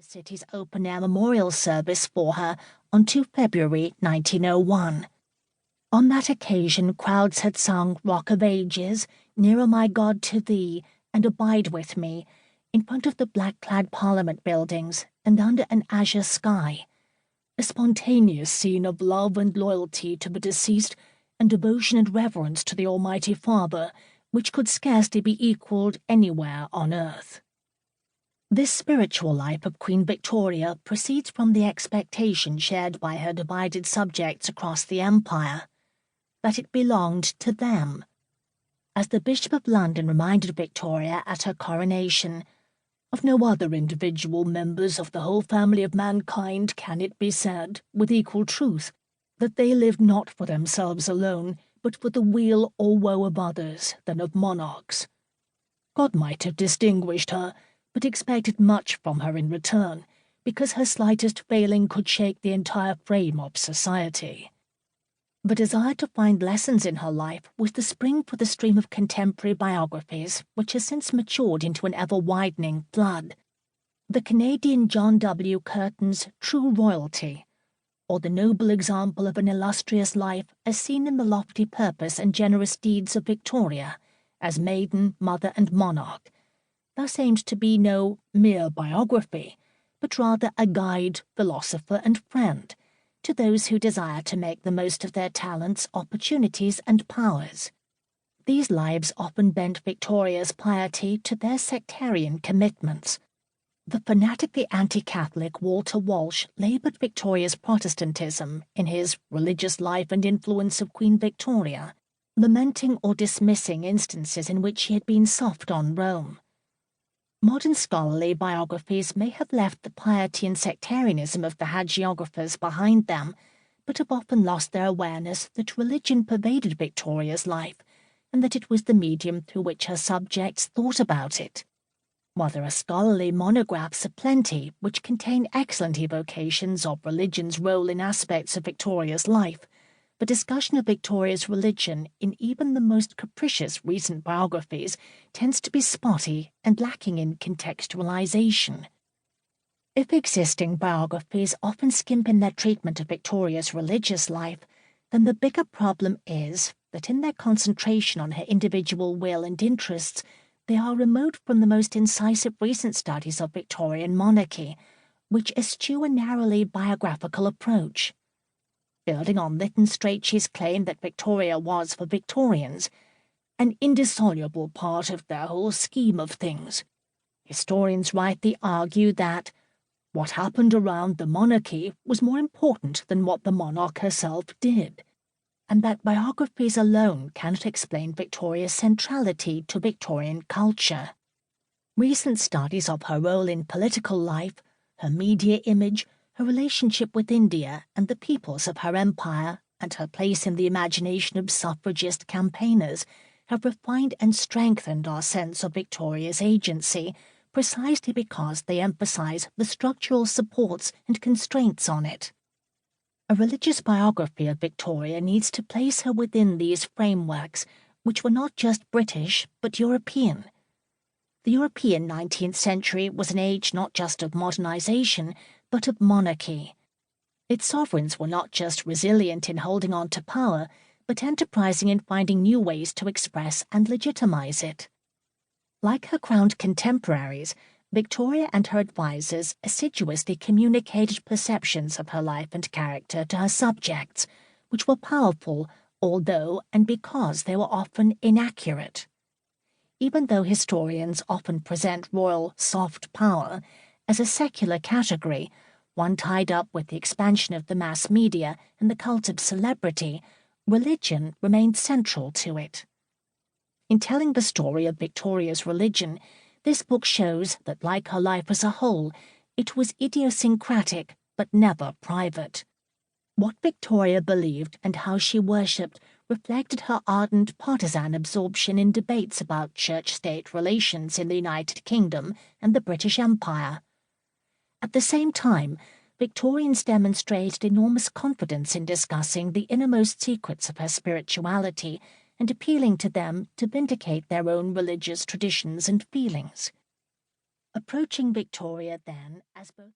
city's open-air memorial service for her on 2 February 1901. On that occasion, crowds had sung Rock of Ages, Nearer My God to Thee, and Abide With Me, in front of the black-clad Parliament buildings and under an azure sky, a spontaneous scene of love and loyalty to the deceased and devotion and reverence to the Almighty Father, which could scarcely be equalled anywhere on earth. This spiritual life of Queen Victoria proceeds from the expectation shared by her divided subjects across the empire, that it belonged to them. As the Bishop of London reminded Victoria at her coronation, of no other individual members of the whole family of mankind can it be said, with equal truth, that they lived not for themselves alone, but for the weal or woe of others than of monarchs. God might have distinguished her, but expected much from her in return, because her slightest failing could shake the entire frame of society. The desire to find lessons in her life was the spring for the stream of contemporary biographies, which has since matured into an ever-widening flood. The Canadian John W. Curtin's True Royalty, or the noble example of an illustrious life as seen in the lofty purpose and generous deeds of Victoria, as maiden, mother, and monarch, thus aimed to be no mere biography, but rather a guide, philosopher, and friend to those who desire to make the most of their talents, opportunities, and powers. These lives often bent Victoria's piety to their sectarian commitments. The fanatically anti-Catholic Walter Walsh laboured Victoria's Protestantism in his Religious Life and Influence of Queen Victoria, lamenting or dismissing instances in which he had been soft on Rome. Modern scholarly biographies may have left the piety and sectarianism of the hagiographers behind them, but have often lost their awareness that religion pervaded Victoria's life, and that it was the medium through which her subjects thought about it. While there are scholarly monographs aplenty which contain excellent evocations of religion's role in aspects of Victoria's life, the discussion of Victoria's religion in even the most capricious recent biographies tends to be spotty and lacking in contextualization. If existing biographies often skimp in their treatment of Victoria's religious life, then the bigger problem is that in their concentration on her individual will and interests, they are remote from the most incisive recent studies of Victorian monarchy, which eschew a narrowly biographical approach. Building on Lytton Strachey's claim that Victoria was, for Victorians, an indissoluble part of their whole scheme of things, historians rightly argue that what happened around the monarchy was more important than what the monarch herself did, and that biographies alone cannot explain Victoria's centrality to Victorian culture. Recent studies of her role in political life, her media image, her relationship with India and the peoples of her empire, and her place in the imagination of suffragist campaigners have refined and strengthened our sense of Victoria's agency, precisely because they emphasize the structural supports and constraints on it. A religious biography of Victoria needs to place her within these frameworks, which were not just British, but European. The European 19th century was an age not just of modernization, but of monarchy. Its sovereigns were not just resilient in holding on to power, but enterprising in finding new ways to express and legitimize it. Like her crowned contemporaries, Victoria and her advisers assiduously communicated perceptions of her life and character to her subjects, which were powerful, although and because they were often inaccurate. Even though historians often present royal soft power as a secular category, one tied up with the expansion of the mass media and the cult of celebrity, religion remained central to it. In telling the story of Victoria's religion, this book shows that, like her life as a whole, it was idiosyncratic but never private. What Victoria believed and how she worshipped reflected her ardent partisan absorption in debates about church-state relations in the United Kingdom and the British Empire. At the same time, Victorians demonstrated enormous confidence in discussing the innermost secrets of her spirituality and appealing to them to vindicate their own religious traditions and feelings. Approaching Victoria, then, as both